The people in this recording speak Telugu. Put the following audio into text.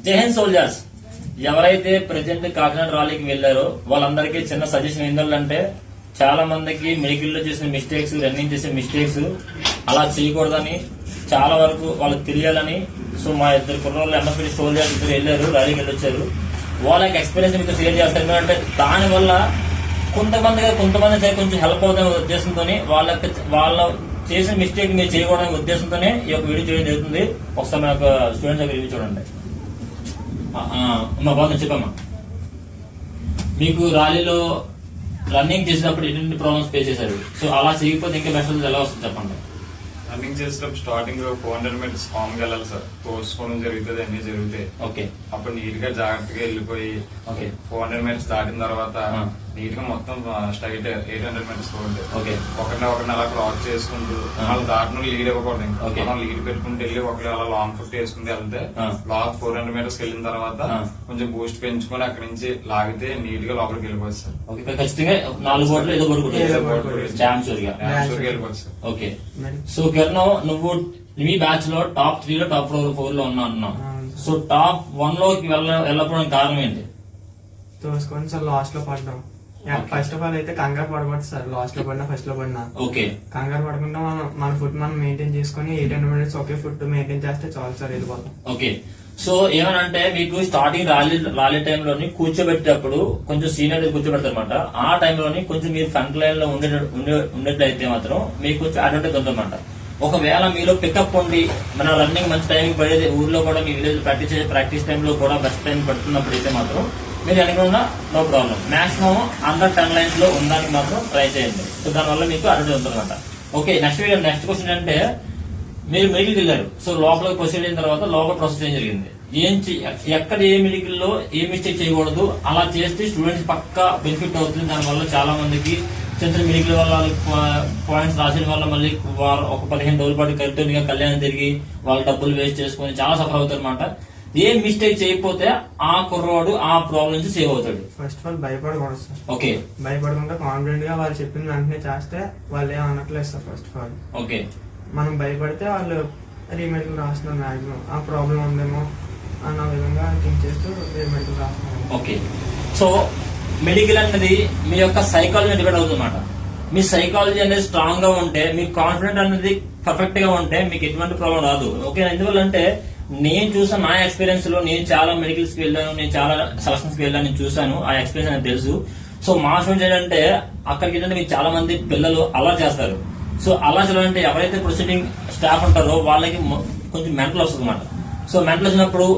జై హింద్ సోల్జర్స్. ఎవరైతే ప్రెసెంట్ కాకినాడ ర్యాలీకి వెళ్లారో వాళ్ళందరికీ చిన్న సజెషన్ ఏంటంటే, చాలా మందికి మెడికల్ లో చేసిన మిస్టేక్స్, రన్నింగ్ చేసే మిస్టేక్స్ అలా చేయకూడదని చాలా వరకు వాళ్ళకి తెలియాలని. సో మా ఇద్దరు కుర్రోళ్ళు ఎంఎస్పీ సోల్జర్స్ ఇద్దరు వెళ్ళారు, ర్యాలీకి వెళ్ళొచ్చారు. వాళ్ళకి ఎక్స్పీరియన్స్ మీకు షేర్ చేస్తారు. ఎందుకంటే దానివల్ల కొంతమంది కొంచెం హెల్ప్ అవుతున్న ఉద్దేశంతో వాళ్ళ చేసిన మిస్టేక్ మీరు చేయకూడదనే ఉద్దేశంతోనే ఈ యొక్క వీడియో చేయడం జరుగుతుంది. ఒకసారి మా యొక్క స్టూడెంట్స్ దగ్గర రివ్యూ చూడండి. అమ్మా బాగుంది, చెప్పమ్మా. మీకు ర్యాలీలో రన్నింగ్ చేసేటప్పుడు ఎటువంటి ప్రాబ్లమ్స్ ఫేస్ చేశారు? సో అలా చేయకపోతే ఇంకా బెస్ట్ ఎలా వస్తుంది చెప్పండి. రన్నింగ్ చేసేటప్పుడు స్టార్టింగ్ 400 మీటర్స్ కామ్ గా వెళ్ళాలి సార్. తోసుకోవడం జరుగుతుంది, అన్ని జరుగుతాయి. ఓకే. అప్పుడు నీట్ గా జాగ్రత్తగా వెళ్ళిపోయి 400 మీటర్స్ దాటిన తర్వాత నీట్ గా మొత్తం స్ట్రైట్ 800 మీటర్స్ రోడ్. ఓకే. ఒకరిని అలా క్రాస్ చేసుకుంటూ వాళ్ళు దాటిన లీడ్ ఇవ్వకూడదు. ఇంకా మనం లీడ్ పెట్టుకుంటూ వెళ్ళి ఒకళ్ళు అలా లాంగ్ ఫుట్ వేసుకుంటూ వెళ్తే లాంగ్ 400 మీటర్స్ వెళ్ళిన తర్వాత కొంచెం బూస్ట్ పెంచుకొని అక్కడి నుంచి లాగితే నీట్ గా లోపలికి వెళ్ళిపోవచ్చు సార్. ఖచ్చితంగా 4 బోట్లు ఏదో వెళ్ళిపోవచ్చు సార్. ఓకే. సో కిరణ్, నువ్వు మీ బ్యాచ్ లో టాప్ 3 లో టాప్ 4 లో ఉన్నావు. సో టాప్ 1 లోకి వెళ్ళకపోవడానికి కారణం ఏంటి? తోసుకొని సార్ లాస్ట్ లో పడ్డాం. ఫస్ట్ ఆఫ్ ఆల్ అయితే కంగారు పడకూడదు సార్. లాస్ట్ లో పడినా ఫస్ట్ లో పడినా ఓకే, కంగారు పడకుండా మన ఫుడ్ మనం మెయింటైన్ చేసుకుని 800 మినిట్స్ ఒకే ఫుడ్ మెయింటైన్ చేస్తే చాలు సార్, వెళ్ళిపోతాం. ఓకే. సో ఏమనంటే మీకు స్టార్టింగ్ ర్యాలీ టైంలోని కూర్చోబెట్టేటప్పుడు కొంచెం సీనియర్ కూర్చోబెడతారు అనమాట. ఆ టైంలోని కొంచెం మీరు ఫ్రంట్ లైన్ లో ఉండేట్లయితే మాత్రం మీకు కొంచెం అడ్వాంటేజ్ ఉందన్నమాట. ఒకవేళ మీరు పికప్ ఉండి మన రన్నింగ్ మంచి టైంకి పడేది, ఊర్లో కూడా మీ విలేజ్ ప్రాక్టీస్ టైంలో కూడా బెస్ట్ టైం పడుతున్నప్పుడు అయితే మాత్రం మీరు అనుకున్న no problem. Maximum under 10 lines లో ఉండడానికి మాత్రం ట్రై చేయండి. సో దానివల్ల మీకు అడ్వాంటేజ్ ఉంటుందన్నమాట. ఓకే, నెక్స్ట్ క్వశ్చన్ అంటే, మీరు మెడికల్కి వెళ్ళారు. సో లోపలికి ప్రొసీడ్ అయిన తర్వాత లోపల ప్రాసెస్ ఏం జరిగింది, ఎక్కడ ఏ మెడికల్ లో ఏ మిస్టేక్ చేయకూడదు, అలా చేస్తే స్టూడెంట్స్ పక్కా బెనిఫిట్ అవుతుంది. దానివల్ల చాలా మందికి చిన్న మెడికల్ వల్ల పాయింట్స్ రాసిన వల్ల మళ్ళీ ఒక 15 రోజుల పాటు కంటిన్యూగా కళ్యాణం తిరిగి వాళ్ళ డబ్బులు వేస్ట్ చేసుకుని చాలా సఫర్ అవుతారు అనమాట. ఏ మిస్టేక్ చేయకపోతే ఆ కుర్రోడు ఆ ప్రాబ్లం నుంచి సేవ్ అవుతాడు. ఫస్ట్ ఆఫ్ ఆల్ భయపడకూడదు సార్. ఓకే. భయపడకుండా కాన్ఫిడెంట్ గా వాళ్ళు చెప్పిన వెంటనే చేస్తే వాళ్ళు ఏం అనట్లేదు sir. First of all okay, మనం భయపడితే వాళ్ళు రీమెడికల్ రాస్తున్నారు. మాక్సిమం ఆ ప్రాబ్లం ఉందేమో అన్న విధంగా థింక్ చేస్తూ రీమెడికల్ రాస్తున్నారు. ఓకే. సో మెడికల్ అనేది మీ యొక్క సైకాలజీ డిపెండ్ అవుతుందన్నమాట. మీ సైకాలజీ అనేది స్ట్రాంగ్ గా ఉంటే, మీ కాన్ఫిడెంట్ అనేది పర్ఫెక్ట్ గా ఉంటే మీకు ఎటువంటి ప్రాబ్లం రాదు. ఓకే. ఎందువల్ల అంటే నేను చూసాను, నా ఎక్స్పీరియన్స్ లో నేను చాలా మెడికల్స్ కి వెళ్ళాను, నేను చాలా సెలక్షన్స్ కి వెళ్ళాను, నేను చూసాను. ఆ ఎక్స్పీరియన్స్ అనేది తెలుసు. సో మా స్టూడెంట్స్ ఏంటంటే అక్కడికి ఏంటంటే మీకు చాలా మంది పిల్లలు అలా చేస్తారు. సో అలా చేయాలంటే ఎవరైతే ప్రొసీడింగ్ స్టాఫ్ ఉంటారో వాళ్ళకి కొంచెం మెంటల్ వస్తుంది అన్నమాట. సో మెంటల్ వచ్చినప్పుడు